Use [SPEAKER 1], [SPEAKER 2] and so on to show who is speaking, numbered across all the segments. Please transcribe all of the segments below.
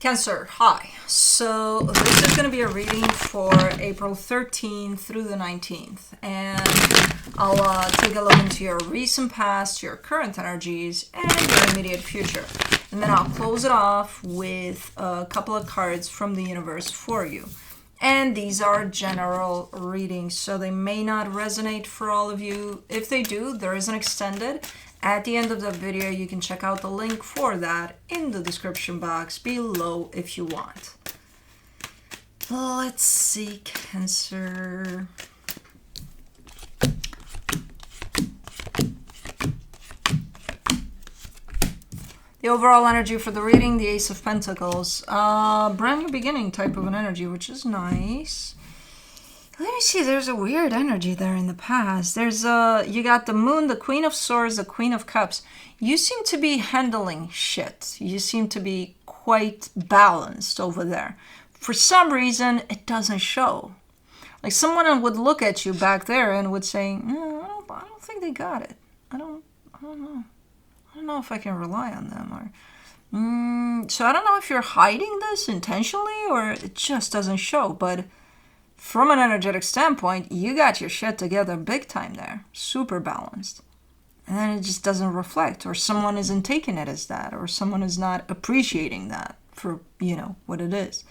[SPEAKER 1] Cancer, hi. So this is going to be a reading for April 13th through the 19th. And I'll take a look into your recent past, your current energies, and your immediate future. And then I'll close it off with a couple of cards from the universe for you. And these are general readings, so they may not resonate for all of you. If they do, there is an extended. At the end of the video, you can check out the link for that in the description box below if you want. Let's see, Cancer. The overall energy for the reading, the Ace of Pentacles. Brand new beginning type of an energy, which is nice. Let me see, there's a weird energy there in the past. You got the Moon, the Queen of Swords, the Queen of Cups. You seem to be handling shit. You seem to be quite balanced over there. For some reason, it doesn't show. Like someone would look at you back there and would say, no, I don't think they got it. I don't know. I don't know if I can rely on them. Or, so I don't know if you're hiding this intentionally or it just doesn't show, but from an energetic standpoint, you got your shit together big time there. Super balanced. And then it just doesn't reflect, or someone isn't taking it as that, or someone is not appreciating that for, what it is.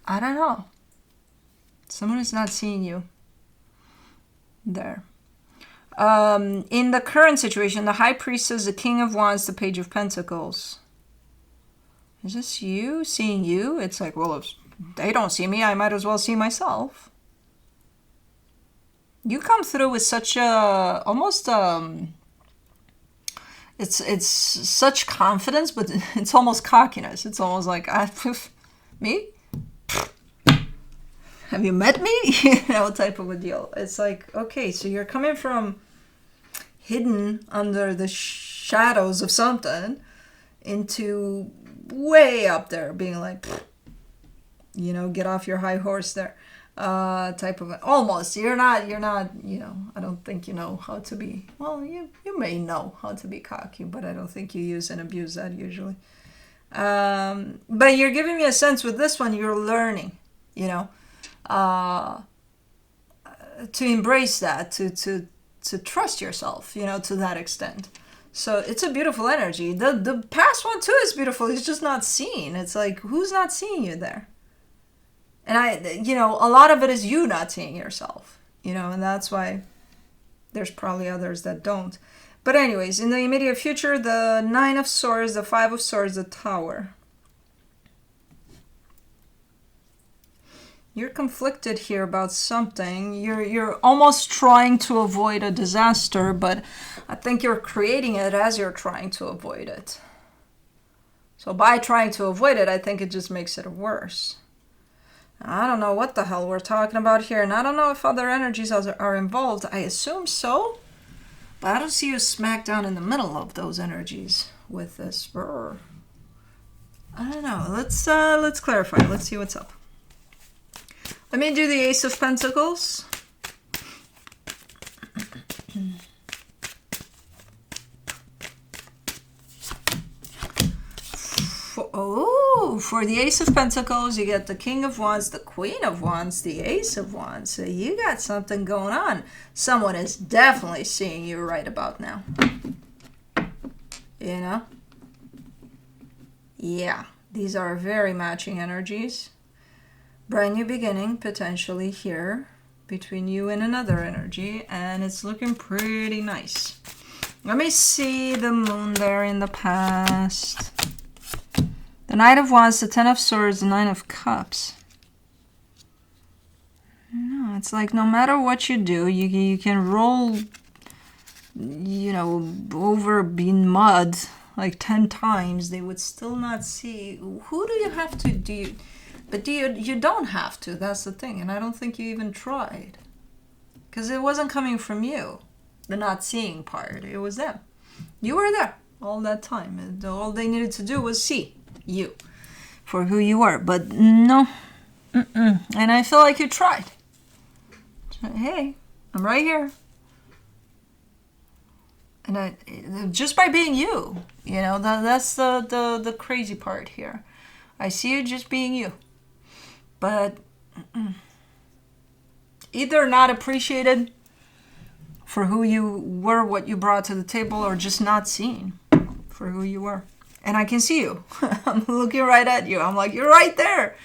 [SPEAKER 1] I don't know. Someone is not seeing you there. In the current situation, the High Priestess, the King of Wands, the Page of Pentacles. Is this you seeing you? It's like, well, if they don't see me, I might as well see myself. You come through with such a, almost, it's such confidence, but it's almost cockiness. It's almost like, me? Have you met me? Type of a deal. It's like, okay, so you're coming from hidden under the shadows of something into way up there, being like, get off your high horse there. Type of almost. You're not, I don't think you know how to be, well, you may know how to be cocky, but I don't think you use and abuse that usually. But you're giving me a sense with this one, you're learning, to embrace that, to trust yourself, to that extent. So it's a beautiful energy. The past one too is beautiful. It's just not seen. It's like, who's not seeing you there? And a lot of it is you not seeing yourself, and that's why there's probably others that don't. But anyways, in the immediate future, the Nine of Swords, the Five of Swords, the Tower. You're conflicted here about something. You're almost trying to avoid a disaster, but I think you're creating it as you're trying to avoid it. So by trying to avoid it, I think it just makes it worse. I don't know what the hell we're talking about here, and I don't know if other energies are involved. I assume so, but I don't see you smack down in the middle of those energies with this. I don't know. Let's clarify. Let's see what's up. Let me do the Ace of Pentacles. For the Ace of Pentacles, you get the King of Wands, the Queen of Wands, the Ace of Wands. So you got something going on. Someone is definitely seeing you right about now. Yeah, these are very matching energies. Brand new beginning, potentially here, between you and another energy. And it's looking pretty nice. Let me see the Moon there in the past. The Knight of Wands, the Ten of Swords, the Nine of Cups. No, it's like no matter what you do, you can roll, over being mud like 10 times. They would still not see. Who do you have to do? But you don't have to. That's the thing. And I don't think you even tried. Because it wasn't coming from you. The not seeing part. It was them. You were there all that time. And all they needed to do was see you for who you are, but no. And I feel like you tried. Hey, I'm right here, and just by being you, that's the crazy part here. I see you just being you. But either not appreciated for who you were, what you brought to the table, or just not seen for who you were. And I can see you. I'm looking right at you. I'm like, you're right there.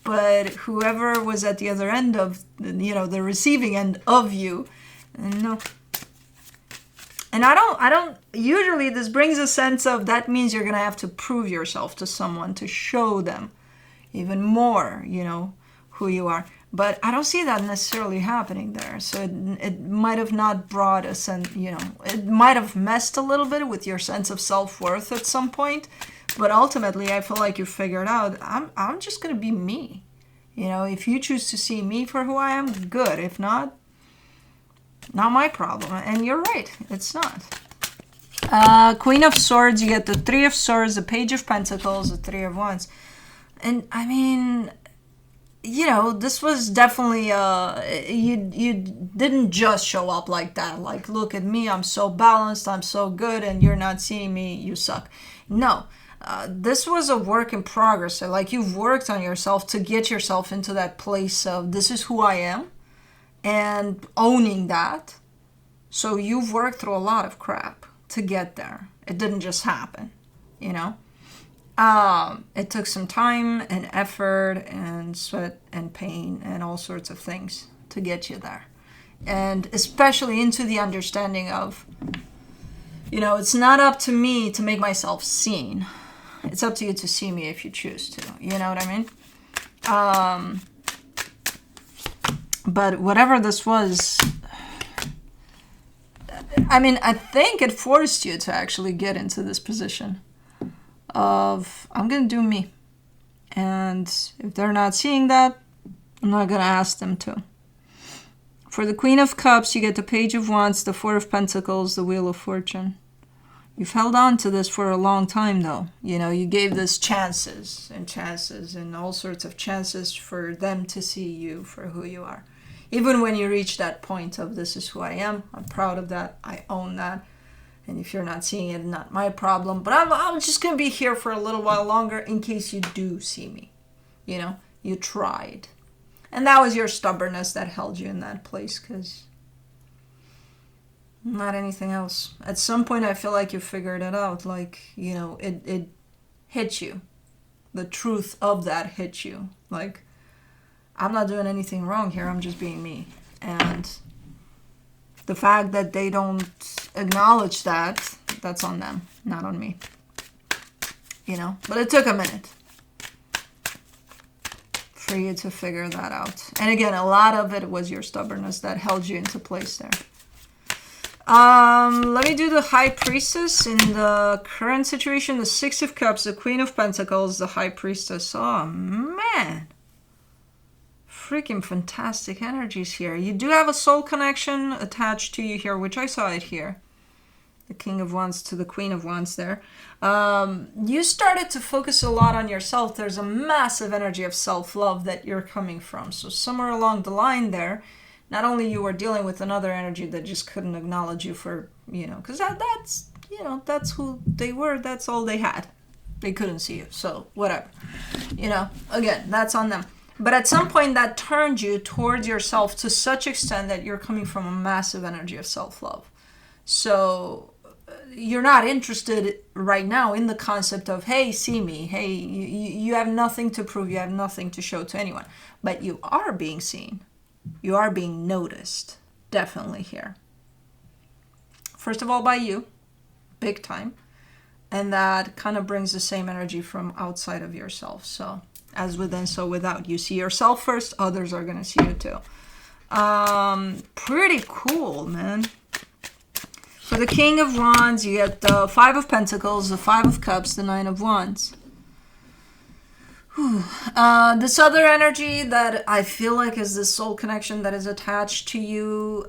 [SPEAKER 1] But whoever was at the other end of, the receiving end of you, no. And I don't, usually this brings a sense of, that means you're going to have to prove yourself to someone to show them even more, who you are. But I don't see that necessarily happening there. So it might have not brought a sense, it might have messed a little bit with your sense of self-worth at some point. But ultimately, I feel like you figured out, I'm just going to be me. If you choose to see me for who I am, good. If not my problem. And you're right, it's not. Queen of Swords, you get the Three of Swords, the Page of Pentacles, the Three of Wands. And I mean, this was definitely, you didn't just show up like that. Like, look at me, I'm so balanced, I'm so good, and you're not seeing me, you suck. No, this was a work in progress. So, like, you've worked on yourself to get yourself into that place of, this is who I am, and owning that. So you've worked through a lot of crap to get there. It didn't just happen, It took some time and effort and sweat and pain and all sorts of things to get you there. And especially into the understanding of, it's not up to me to make myself seen. It's up to you to see me if you choose to. You know what I mean? But whatever this was, I think it forced you to actually get into this position of, I'm going to do me. And if they're not seeing that, I'm not going to ask them to. For the Queen of Cups, you get the Page of Wands, the Four of Pentacles, the Wheel of Fortune. You've held on to this for a long time, though. You gave this chances and all sorts of chances for them to see you for who you are. Even when you reach that point of, this is who I am, I'm proud of that, I own that. And if you're not seeing it, not my problem. But I'm just going to be here for a little while longer in case you do see me. You tried. And that was your stubbornness that held you in that place, because not anything else. At some point, I feel like you figured it out. Like, it hit you. The truth of that hit you. Like, I'm not doing anything wrong here. I'm just being me. And the fact that they don't acknowledge that, that's on them, not on me. But it took a minute for you to figure that out. And again, a lot of it was your stubbornness that held you into place there. Let me do the High Priestess in the current situation. The Six of Cups, the Queen of Pentacles, the High Priestess. Oh, man. Freaking fantastic energies here. You do have a soul connection attached to you here, which I saw it here. The King of Wands to the Queen of Wands there. You started to focus a lot on yourself. There's a massive energy of self-love that you're coming from. So somewhere along the line there, not only you were dealing with another energy that just couldn't acknowledge you for, because that's, that's who they were. That's all they had. They couldn't see you. So whatever. Again, that's on them. But at some point that turned you towards yourself to such extent that you're coming from a massive energy of self-love. So you're not interested right now in the concept of, hey, see me. Hey, you have nothing to prove. You have nothing to show to anyone. But you are being seen. You are being noticed. Definitely here. First of all, by you. Big time. And that kind of brings the same energy from outside of yourself. So, as within, so without. You see yourself first, others are going to see you too. Pretty cool, man. For the King of Wands, you get the Five of Pentacles, the Five of Cups, the Nine of Wands. This other energy that I feel like is this soul connection that is attached to you,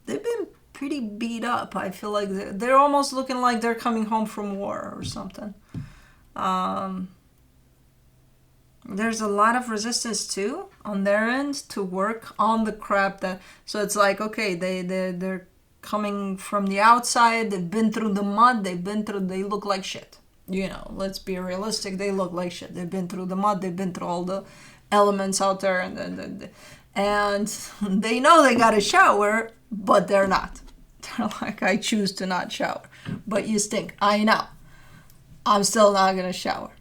[SPEAKER 1] they've been pretty beat up. I feel like they're almost looking like they're coming home from war or something. There's a lot of resistance too on their end to work on the crap that, so it's like, okay, they're coming from the outside, they've been through the mud, they look like shit. let's be realistic. They look like shit. They've been through the mud. They've been through all the elements out there, and they know they got to shower, but they're not. They're like, I choose to not shower, but you stink. I know. I'm still not gonna shower.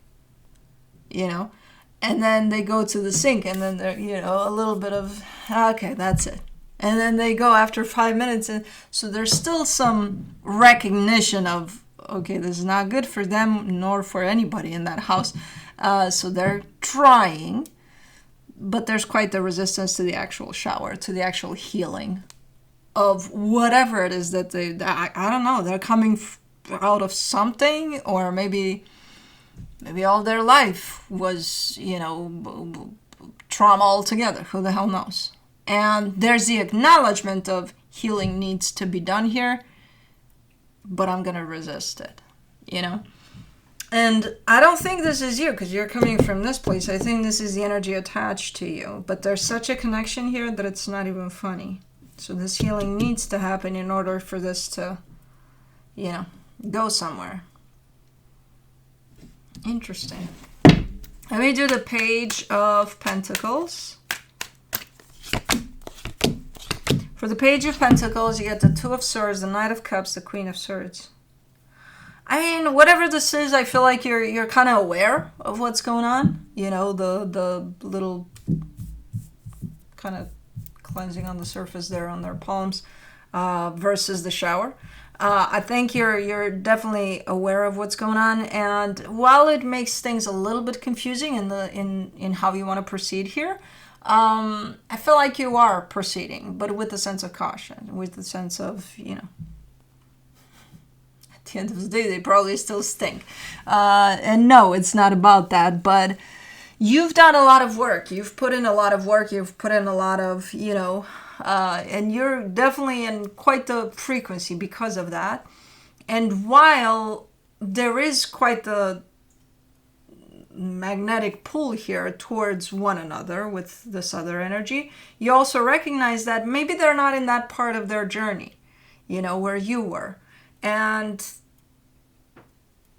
[SPEAKER 1] And then they go to the sink, and then they're, a little bit of, okay, that's it. And then they go after 5 minutes, and so there's still some recognition of, okay, this is not good for them nor for anybody in that house. So they're trying, but there's quite the resistance to the actual shower, to the actual healing of whatever it is that I don't know, they're coming out of something, or maybe all their life was, trauma altogether. Who the hell knows? And there's the acknowledgement of healing needs to be done here, but I'm going to resist it, And I don't think this is you, because you're coming from this place. I think this is the energy attached to you. But there's such a connection here that it's not even funny. So this healing needs to happen in order for this to, go somewhere. Interesting. Let me do the Page of Pentacles. For the Page of Pentacles, you get the Two of Swords, the Knight of Cups, the Queen of Swords. I mean, whatever this is, I feel like you're kind of aware of what's going on. The little kind of cleansing on the surface there on their palms versus the shower. I think you're definitely aware of what's going on, and while it makes things a little bit confusing in how you want to proceed here, I feel like you are proceeding, but with a sense of caution, with the sense of, at the end of the day, they probably still stink. And no, it's not about that, but you've done a lot of work. You've put in a lot of work. You've put in a lot of, and you're definitely in quite the frequency because of that. And while there is quite the magnetic pull here towards one another with this other energy, you also recognize that maybe they're not in that part of their journey, where you were. And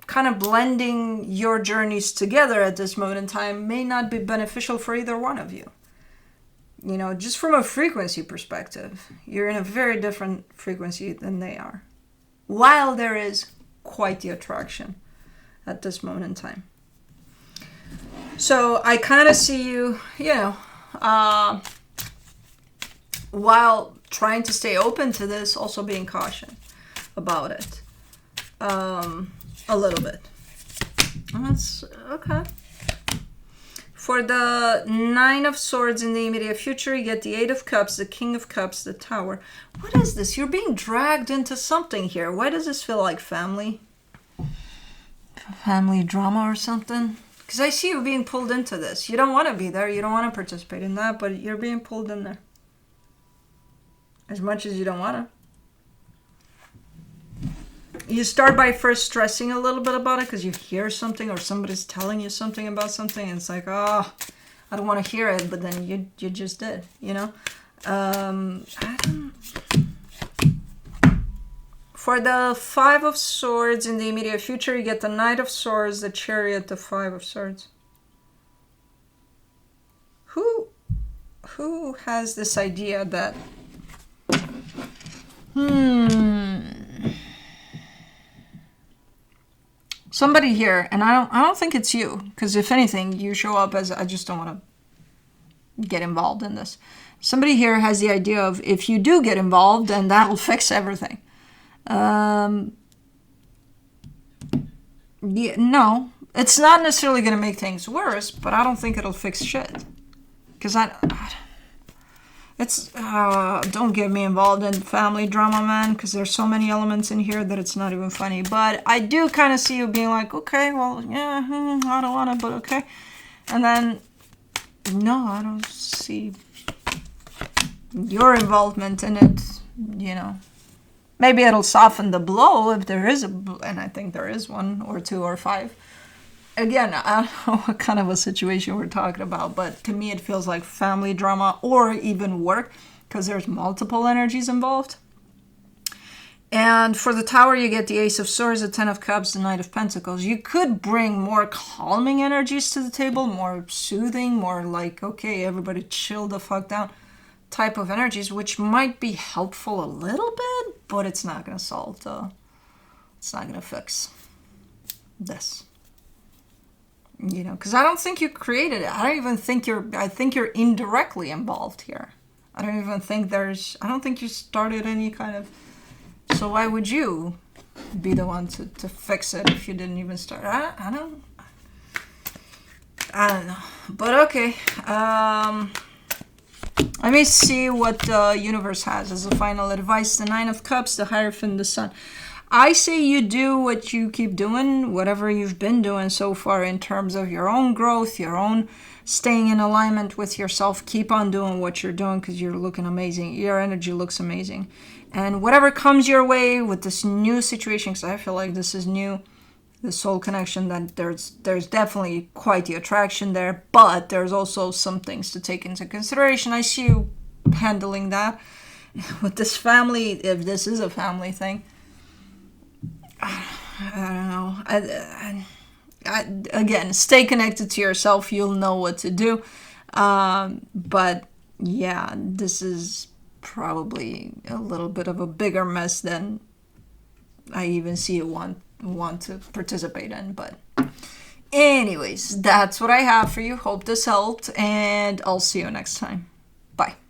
[SPEAKER 1] kind of blending your journeys together at this moment in time may not be beneficial for either one of you. Just from a frequency perspective, you're in a very different frequency than they are. While there is quite the attraction at this moment in time. So I kind of see you, while trying to stay open to this, also being cautious about it. A little bit. That's okay. For the Nine of Swords in the immediate future, you get the Eight of Cups, the King of Cups, the Tower. What is this? You're being dragged into something here. Why does this feel like family? Family drama or something? Because I see you being pulled into this. You don't want to be there. You don't want to participate in that, but you're being pulled in there. As much as you don't want to. You start by first stressing a little bit about it because you hear something or somebody's telling you something about something, and it's like, I don't want to hear it, but then you just did, For the Five of Swords in the immediate future, you get the Knight of Swords, the Chariot, the Five of Swords. Who has this idea that somebody here, and I don't think it's you, because if anything, you show up as, I just don't want to get involved in this. Somebody here has the idea of, if you do get involved, then that'll fix everything. No, it's not necessarily going to make things worse, but I don't think it'll fix shit. Because don't get me involved in family drama, man, because there's so many elements in here that it's not even funny. But I do kind of see you being like, okay, well, yeah, I don't want to, but okay. And then, no, I don't see your involvement in it, Maybe it'll soften the blow if there is and I think there is one or two or five. Again, I don't know what kind of a situation we're talking about, but to me it feels like family drama or even work, because there's multiple energies involved. And for the Tower, you get the Ace of Swords, the Ten of Cups, the Knight of Pentacles. You could bring more calming energies to the table, more soothing, more like, okay, everybody chill the fuck down type of energies, which might be helpful a little bit, but it's not going to solve it's not going to fix this. You know, because I don't think you created it. I don't even think I think you're indirectly involved here. I don't think you started any kind of, so why would you be the one to fix it if you didn't even start? I don't know. But okay. Let me see what the universe has as a final advice. The Nine of Cups, the Hierophant, the Sun. I say you do what you keep doing, whatever you've been doing so far in terms of your own growth, your own staying in alignment with yourself. Keep on doing what you're doing because you're looking amazing. Your energy looks amazing. And whatever comes your way with this new situation, because I feel like this is new, the soul connection, that there's definitely quite the attraction there, but there's also some things to take into consideration. I see you handling that with this family, if this is a family thing. I don't know. Again, stay connected to yourself. You'll know what to do. But yeah, this is probably a little bit of a bigger mess than I even see you want to participate in. But anyways, that's what I have for you. Hope this helped, and I'll see you next time. Bye.